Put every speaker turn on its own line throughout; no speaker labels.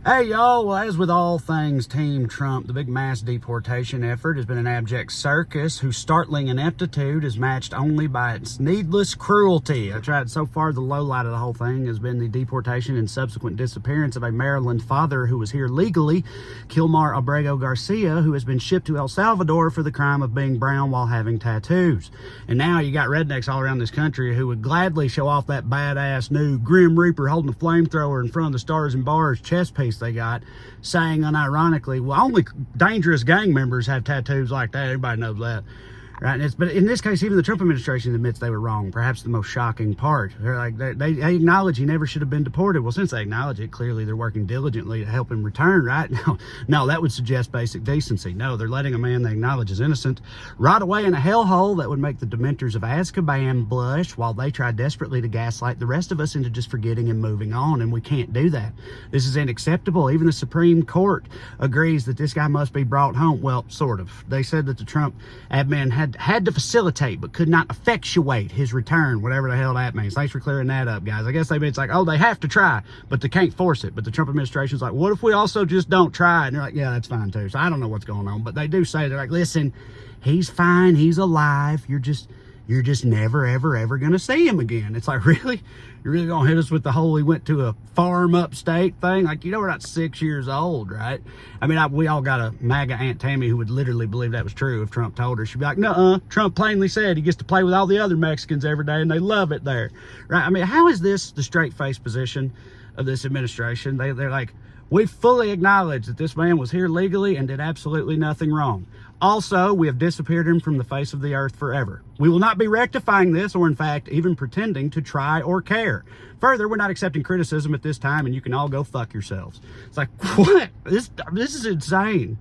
Hey y'all, well, as with all things Team Trump, the big mass deportation effort has been an abject circus whose startling ineptitude is matched only by its needless cruelty. I tried so far, the low light of the whole thing has been the deportation and subsequent disappearance of a Maryland father who was here legally, Kilmar Abrego-Garcia, who has been shipped to El Salvador for the crime of being brown while having tattoos. And now you got rednecks all around this country who would gladly show off that badass new Grim Reaper holding a flamethrower in front of the Stars and Bars chest piece they got, saying unironically, well, only dangerous gang members have tattoos like that. Everybody knows that, right? But in this case, even the Trump administration admits they were wrong. Perhaps the most shocking part. They're like, they acknowledge he never should have been deported. Well, since they acknowledge it, clearly they're working diligently to help him return, right? No, that would suggest basic decency. No, they're letting a man they acknowledge is innocent rot away in a hellhole that would make the dementors of Azkaban blush, while they try desperately to gaslight the rest of us into just forgetting and moving on. And we can't do that. This is unacceptable. Even the Supreme Court agrees that this guy must be brought home. Well, sort of. They said that the Trump admin had to facilitate but could not effectuate his return, whatever the hell that means. Thanks for clearing that up, guys. I guess it's like, oh, they have to try, but they can't force it. But the Trump administration's like, what if we also just don't try? And they're like, yeah, that's fine too. So I don't know what's going on, but they do say, they're like, listen, he's fine, he's alive. You're just never, ever gonna see him again. It's like, really? You're really gonna hit us with the whole he went to a farm upstate thing? Like, we're not 6 years old, right? I mean, we all got a MAGA Aunt Tammy who would literally believe that was true if Trump told her. She'd be like, nuh-uh, Trump plainly said he gets to play with all the other Mexicans every day and they love it there, right? I mean, how is this the straight-faced position of this administration? They're like, we fully acknowledge that this man was here legally and did absolutely nothing wrong. Also, we have disappeared him from the face of the earth forever. We will not be rectifying this, or in fact, even pretending to try or care. Further, we're not accepting criticism at this time, and you can all go fuck yourselves. It's like, what? This is insane.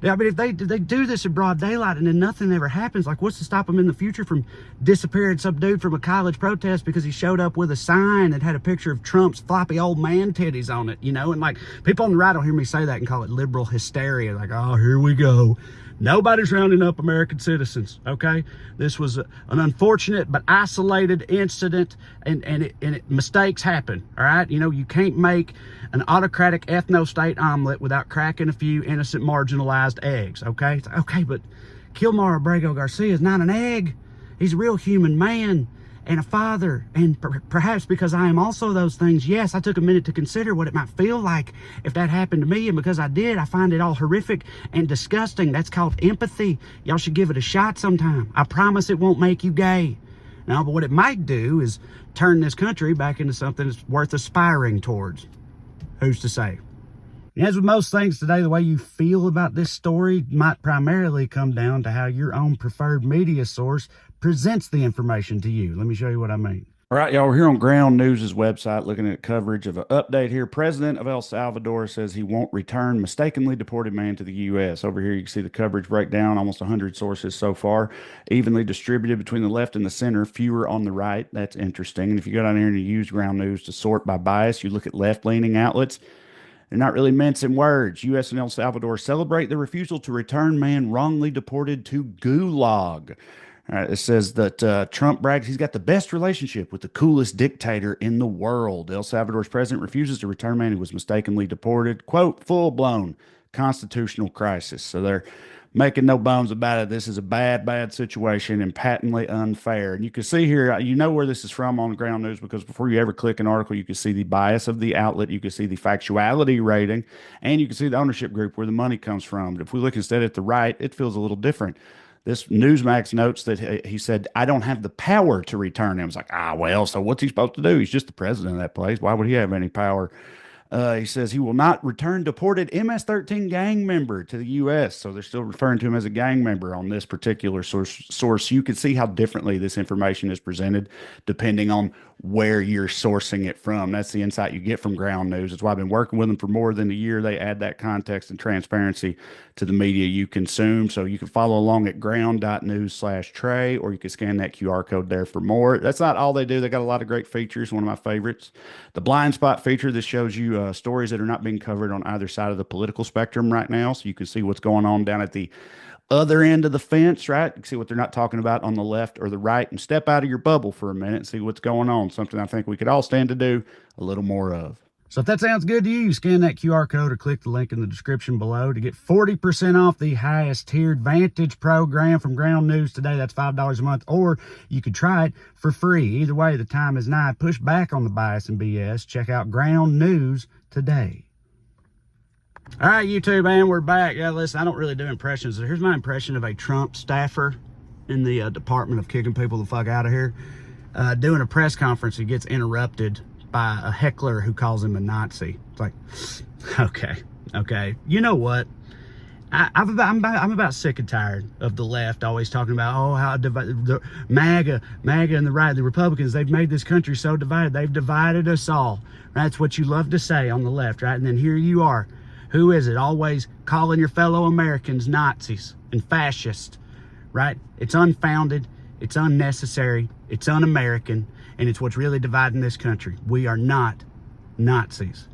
I mean, if they do this in broad daylight and then nothing ever happens, like, what's to stop them in the future from disappearing some dude from a college protest because he showed up with a sign that had a picture of Trump's floppy old man titties on it, And like, people on the right will hear me say that and call it liberal hysteria. Like, oh, here we go. Nobody's rounding up American citizens, okay? This was an unfortunate but isolated incident, and mistakes happen, all right? You can't make an autocratic ethno-state omelet without cracking a few innocent marginalized eggs, okay? It's like, okay, but Kilmar Abrego-Garcia is not an egg. He's a real human man and a father, and perhaps because I am also those things, yes, I took a minute to consider what it might feel like if that happened to me, and because I did, I find it all horrific and disgusting. That's called empathy. Y'all should give it a shot sometime. I promise it won't make you gay. No, but what it might do is turn this country back into something that's worth aspiring towards. Who's to say? As with most things today, the way you feel about this story might primarily come down to how your own preferred media source presents the information to you. Let me show you what I mean.
All right, y'all, we're here on Ground News' website looking at coverage of an update here. President of El Salvador says he won't return mistakenly deported man to the U.S. Over here, you can see the coverage breakdown, almost 100 sources so far, evenly distributed between the left and the center, fewer on the right. That's interesting. And if you go down here and you use Ground News to sort by bias, you look at left-leaning outlets, they're not really mincing words. U.S. and El Salvador celebrate the refusal to return man wrongly deported to gulag. It says that Trump brags he's got the best relationship with the coolest dictator in the world. El Salvador's president refuses to return man who was mistakenly deported. Quote, full-blown constitutional crisis. So they're making no bones about it. This is a bad situation and patently unfair. And you can see here, you know where this is from on Ground News, because before you ever click an article, you can see the bias of the outlet, you can see the factuality rating, and you can see the ownership group where the money comes from. But if we look instead at the right, it feels a little different. This Newsmax notes that he said, I don't have the power to return him. It's like, well, so what's he supposed to do? He's just the president of that place. Why would he have any power? He says he will not return deported MS-13 gang member to the U.S. So they're still referring to him as a gang member on this particular source. You can see how differently this information is presented depending on where you're sourcing it from. That's the insight you get from Ground News. That's why I've been working with them for more than a year. They add that context and transparency to the media you consume. So you can follow along at ground.news/Trey, or you can scan that QR code there for more. That's not all they do. They got a lot of great features. One of my favorites, the blind spot feature. This shows you stories that are not being covered on either side of the political spectrum right now. So you can see what's going on down at the other end of the fence, right? You can see what they're not talking about on the left or the right, and step out of your bubble for a minute and see what's going on. Something I think we could all stand to do a little more of.
So if that sounds good to you, scan that QR code or click the link in the description below to get 40% off the highest tiered Vantage program from Ground News today. That's $5 a month, or you could try it for free. Either way, the time is nigh. Push back on the bias and BS. Check out Ground News today. All right, YouTube, man, we're back. Yeah, listen, I don't really do impressions. So here's my impression of a Trump staffer in the Department of kicking people the fuck out of here. Doing a press conference, he gets interrupted by a heckler who calls him a Nazi. It's like, okay. You know what? I'm about sick and tired of the left always talking about, oh, how the MAGA and the right, the Republicans, they've made this country so divided. They've divided us all. Right? That's what you love to say on the left, right? And then here you are. Who is it? Always calling your fellow Americans Nazis and fascists, right? It's unfounded. It's unnecessary. It's un-American. And it's what's really dividing this country. We are not Nazis.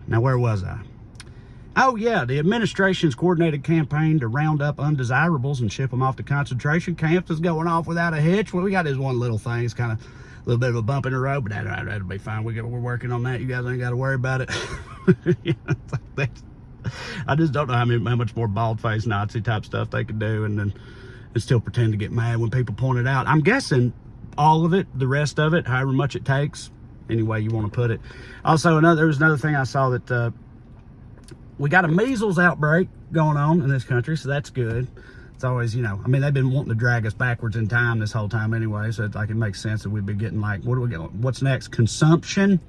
Now, where was I? Oh, yeah, the administration's coordinated campaign to round up undesirables and ship them off to concentration camps is going off without a hitch. Well, we got this one little thing. It's kind of a little bit of a bump in the road, but that'll be fine. We're working on that. You guys ain't got to worry about it. I just don't know how much more bald-faced Nazi type stuff they could do and still pretend to get mad when people point it out. I'm guessing all of it, the rest of it, however much it takes, any way you want to put it. Also, there was another thing I saw that we got a measles outbreak going on in this country, so that's good. It's always, I mean, they've been wanting to drag us backwards in time this whole time anyway, so it makes sense that we'd be getting like, what do we get? What's next? Consumption,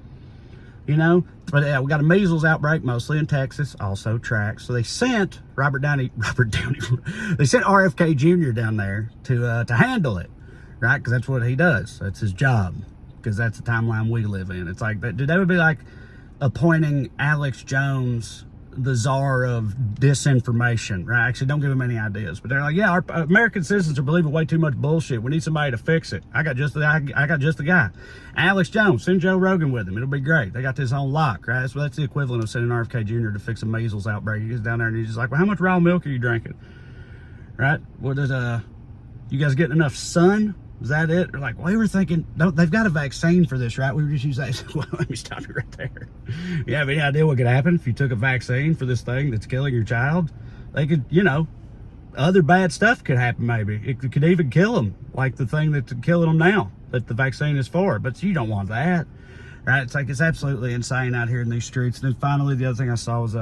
But yeah, we got a measles outbreak mostly in Texas, also tracks. So they sent Robert Downey, they sent RFK Jr. down there to handle it. Right, because that's what he does. That's his job, because that's the timeline we live in. It's like that. Dude, that would be like appointing Alex Jones the czar of disinformation, right? Actually, don't give him any ideas. But they're like, yeah, our American citizens are believing way too much bullshit. We need somebody to fix it. I got just the guy. Alex Jones, send Joe Rogan with him. It'll be great. They got this on lock, right? So that's the equivalent of sending RFK Jr. to fix a measles outbreak. He gets down there and he's just like, well, how much raw milk are you drinking? Right? What is you guys getting enough sun? Is that it? They're like, well, we were thinking, they've got a vaccine for this, right? We were just using that. Well, let me stop you right there. You have any idea what could happen if you took a vaccine for this thing that's killing your child? They could, other bad stuff could happen maybe. It could even kill them, like the thing that's killing them now, that the vaccine is for. But you don't want that, right? It's like, it's absolutely insane out here in these streets. And then finally, the other thing I saw was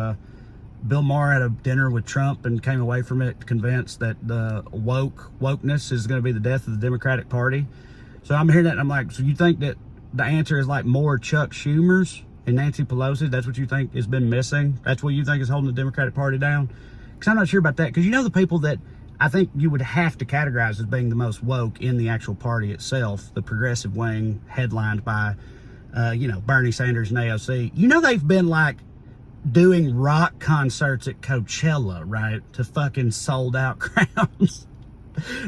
Bill Maher had a dinner with Trump and came away from it convinced that the wokeness is going to be the death of the Democratic Party. So I'm hearing that and I'm like, so you think that the answer is like more Chuck Schumer's and Nancy Pelosi? That's what you think has been missing? That's what you think is holding the Democratic Party down? Because I'm not sure about that. Because the people that I think you would have to categorize as being the most woke in the actual party itself, the progressive wing headlined by, Bernie Sanders and AOC, they've been like, doing rock concerts at Coachella, right? To fucking sold out crowds.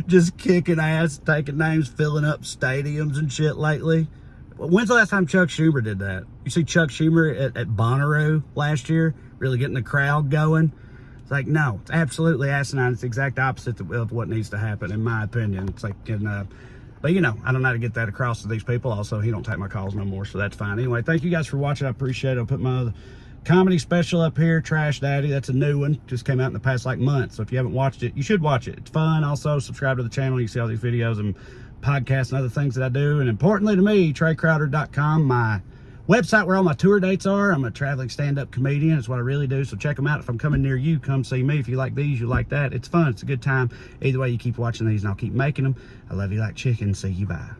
Just kicking ass, taking names, filling up stadiums and shit lately. When's the last time Chuck Schumer did that? You see Chuck Schumer at Bonnaroo last year, really getting the crowd going? It's like, no, it's absolutely asinine. It's the exact opposite of what needs to happen, in my opinion. It's like, but I don't know how to get that across to these people. Also, he don't take my calls no more, so that's fine. Anyway, thank you guys for watching. I appreciate it. I'll put my comedy special up here, Trash Daddy. That's a new one. Just came out in the past month. So if you haven't watched it, you should watch it. It's fun. Also, subscribe to the channel. You can see all these videos and podcasts and other things that I do. And importantly to me, TreyCrowder.com, my website where all my tour dates are. I'm a traveling stand-up comedian. It's what I really do. So check them out. If I'm coming near you, come see me. If you like these, you like that. It's fun. It's a good time. Either way, you keep watching these and I'll keep making them. I love you like chicken. See you. Bye.